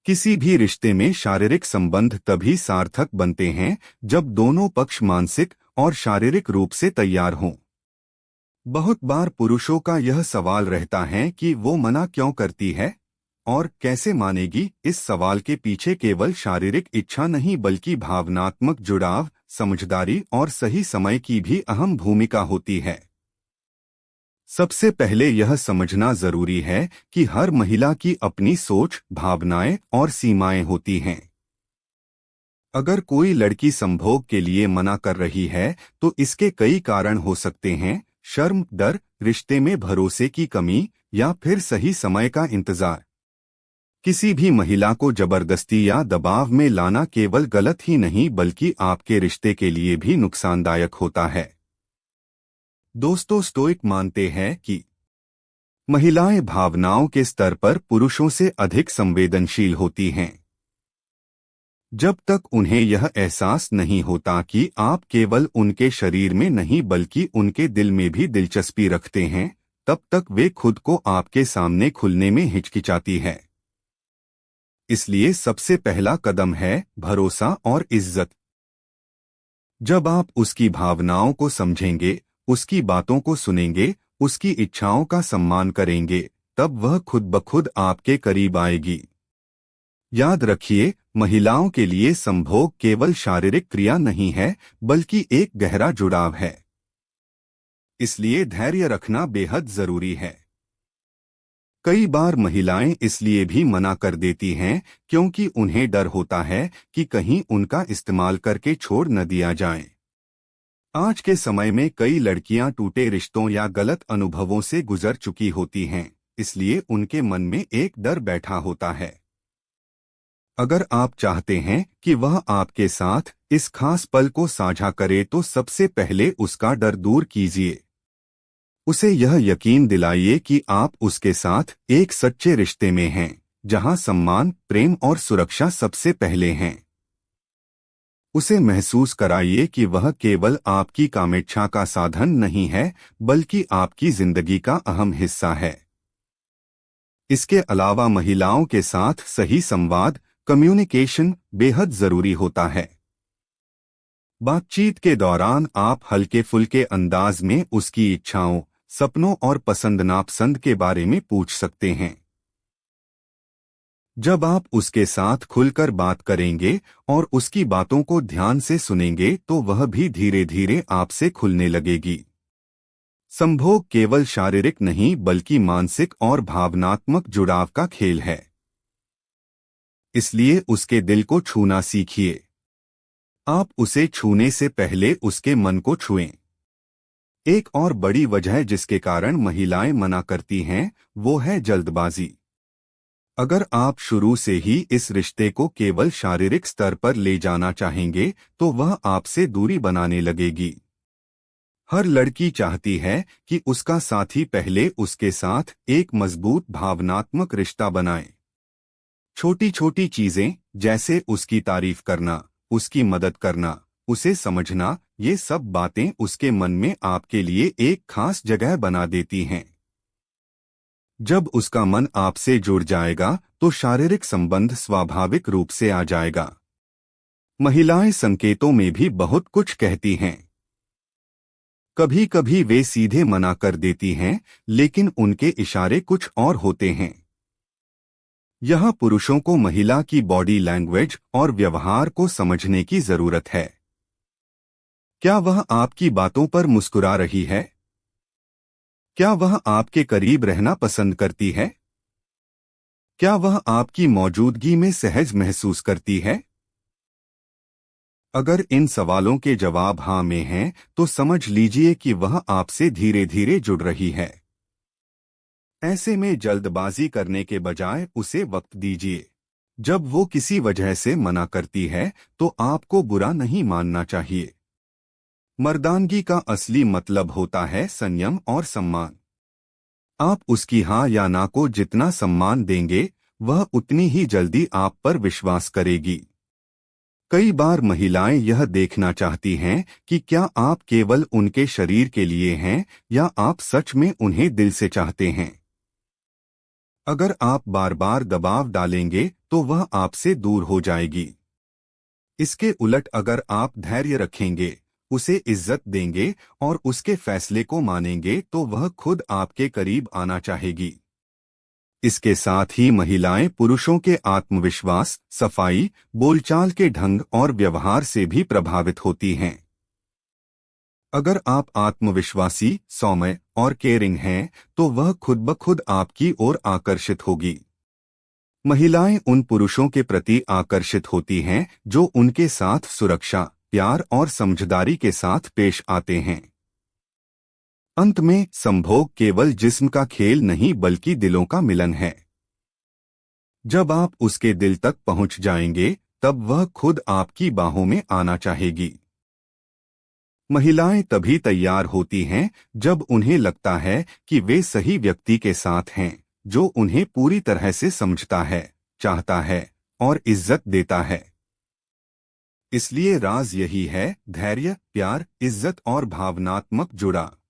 किसी भी रिश्ते में शारीरिक संबंध तभी सार्थक बनते हैं जब दोनों पक्ष मानसिक और शारीरिक रूप से तैयार हों। बहुत बार पुरुषों का यह सवाल रहता है कि वो मना क्यों करती है और कैसे मानेगी। इस सवाल के पीछे केवल शारीरिक इच्छा नहीं बल्कि भावनात्मक जुड़ाव, समझदारी और सही समय की भी अहम भूमिका होती है। सबसे पहले यह समझना जरूरी है कि हर महिला की अपनी सोच, भावनाएं और सीमाएं होती हैं। अगर कोई लड़की संभोग के लिए मना कर रही है तो इसके कई कारण हो सकते हैं। शर्म, डर, रिश्ते में भरोसे की कमी या फिर सही समय का इंतजार। किसी भी महिला को जबरदस्ती या दबाव में लाना केवल गलत ही नहीं बल्कि आपके रिश्ते के लिए भी नुकसानदायक होता है। दोस्तों, स्टोइक मानते हैं कि महिलाएं भावनाओं के स्तर पर पुरुषों से अधिक संवेदनशील होती हैं। जब तक उन्हें यह एहसास नहीं होता कि आप केवल उनके शरीर में नहीं बल्कि उनके दिल में भी दिलचस्पी रखते हैं, तब तक वे खुद को आपके सामने खुलने में हिचकिचाती है। इसलिए सबसे पहला कदम है भरोसा और इज्जत। जब आप उसकी भावनाओं को समझेंगे, उसकी बातों को सुनेंगे, उसकी इच्छाओं का सम्मान करेंगे, तब वह खुद ब खुद आपके करीब आएगी। याद रखिए, महिलाओं के लिए संभोग केवल शारीरिक क्रिया नहीं है बल्कि एक गहरा जुड़ाव है। इसलिए धैर्य रखना बेहद जरूरी है। कई बार महिलाएं इसलिए भी मना कर देती हैं क्योंकि उन्हें डर होता है कि कहीं उनका इस्तेमाल करके छोड़ न दिया जाए। आज के समय में कई लड़कियां टूटे रिश्तों या गलत अनुभवों से गुजर चुकी होती हैं, इसलिए उनके मन में एक डर बैठा होता है। अगर आप चाहते हैं कि वह आपके साथ इस खास पल को साझा करे तो सबसे पहले उसका डर दूर कीजिए। उसे यह यकीन दिलाइए कि आप उसके साथ एक सच्चे रिश्ते में हैं, जहां सम्मान, प्रेम और सुरक्षा सबसे पहले हैं। उसे महसूस कराइए कि वह केवल आपकी कामेच्छा का साधन नहीं है बल्कि आपकी जिंदगी का अहम हिस्सा है। इसके अलावा महिलाओं के साथ सही संवाद, कम्युनिकेशन बेहद जरूरी होता है। बातचीत के दौरान आप हल्के फुल्के अंदाज में उसकी इच्छाओं, सपनों और पसंद नापसंद के बारे में पूछ सकते हैं। जब आप उसके साथ खुलकर बात करेंगे और उसकी बातों को ध्यान से सुनेंगे तो वह भी धीरे धीरे आपसे खुलने लगेगी। संभोग केवल शारीरिक नहीं बल्कि मानसिक और भावनात्मक जुड़ाव का खेल है। इसलिए उसके दिल को छूना सीखिए। आप उसे छूने से पहले उसके मन को छुएं। एक और बड़ी वजह जिसके कारण महिलाएं मना करती हैं, वो है जल्दबाजी। अगर आप शुरू से ही इस रिश्ते को केवल शारीरिक स्तर पर ले जाना चाहेंगे तो वह आपसे दूरी बनाने लगेगी। हर लड़की चाहती है कि उसका साथी पहले उसके साथ एक मजबूत भावनात्मक रिश्ता बनाए। छोटी छोटी चीजें जैसे उसकी तारीफ करना, उसकी मदद करना, उसे समझना, ये सब बातें उसके मन में आपके लिए एक खास जगह बना देती हैं। जब उसका मन आपसे जुड़ जाएगा तो शारीरिक संबंध स्वाभाविक रूप से आ जाएगा। महिलाएं संकेतों में भी बहुत कुछ कहती हैं। कभी कभी वे सीधे मना कर देती हैं, लेकिन उनके इशारे कुछ और होते हैं। यह पुरुषों को महिला की बॉडी लैंग्वेज और व्यवहार को समझने की जरूरत है। क्या वह आपकी बातों पर मुस्कुरा रही है? क्या वह आपके करीब रहना पसंद करती है? क्या वह आपकी मौजूदगी में सहज महसूस करती है? अगर इन सवालों के जवाब हाँ में हैं, तो समझ लीजिए कि वह आपसे धीरे धीरे जुड़ रही है। ऐसे में जल्दबाजी करने के बजाय उसे वक्त दीजिए। जब वो किसी वजह से मना करती है, तो आपको बुरा नहीं मानना चाहिए। मर्दानगी का असली मतलब होता है संयम और सम्मान। आप उसकी हाँ या ना को जितना सम्मान देंगे, वह उतनी ही जल्दी आप पर विश्वास करेगी। कई बार महिलाएं यह देखना चाहती हैं कि क्या आप केवल उनके शरीर के लिए हैं या आप सच में उन्हें दिल से चाहते हैं। अगर आप बार बार दबाव डालेंगे तो वह आपसे दूर हो जाएगी। इसके उलट अगर आप धैर्य रखेंगे, उसे इज्जत देंगे और उसके फैसले को मानेंगे तो वह खुद आपके करीब आना चाहेगी। इसके साथ ही महिलाएं पुरुषों के आत्मविश्वास, सफाई, बोलचाल के ढंग और व्यवहार से भी प्रभावित होती हैं। अगर आप आत्मविश्वासी, सौम्य और केयरिंग हैं, तो वह खुद ब खुद आपकी ओर आकर्षित होगी। महिलाएं उन पुरुषों के प्रति आकर्षित होती हैं जो उनके साथ सुरक्षा, प्यार और समझदारी के साथ पेश आते हैं। अंत में संभोग केवल जिस्म का खेल नहीं बल्कि दिलों का मिलन है। जब आप उसके दिल तक पहुंच जाएंगे, तब वह खुद आपकी बाहों में आना चाहेगी। महिलाएं तभी तैयार होती हैं जब उन्हें लगता है कि वे सही व्यक्ति के साथ हैं, जो उन्हें पूरी तरह से समझता है, चाहता है और इज्जत देता है। इसलिए राज यही है: धैर्य, प्यार, इज्जत और भावनात्मक जुड़ा।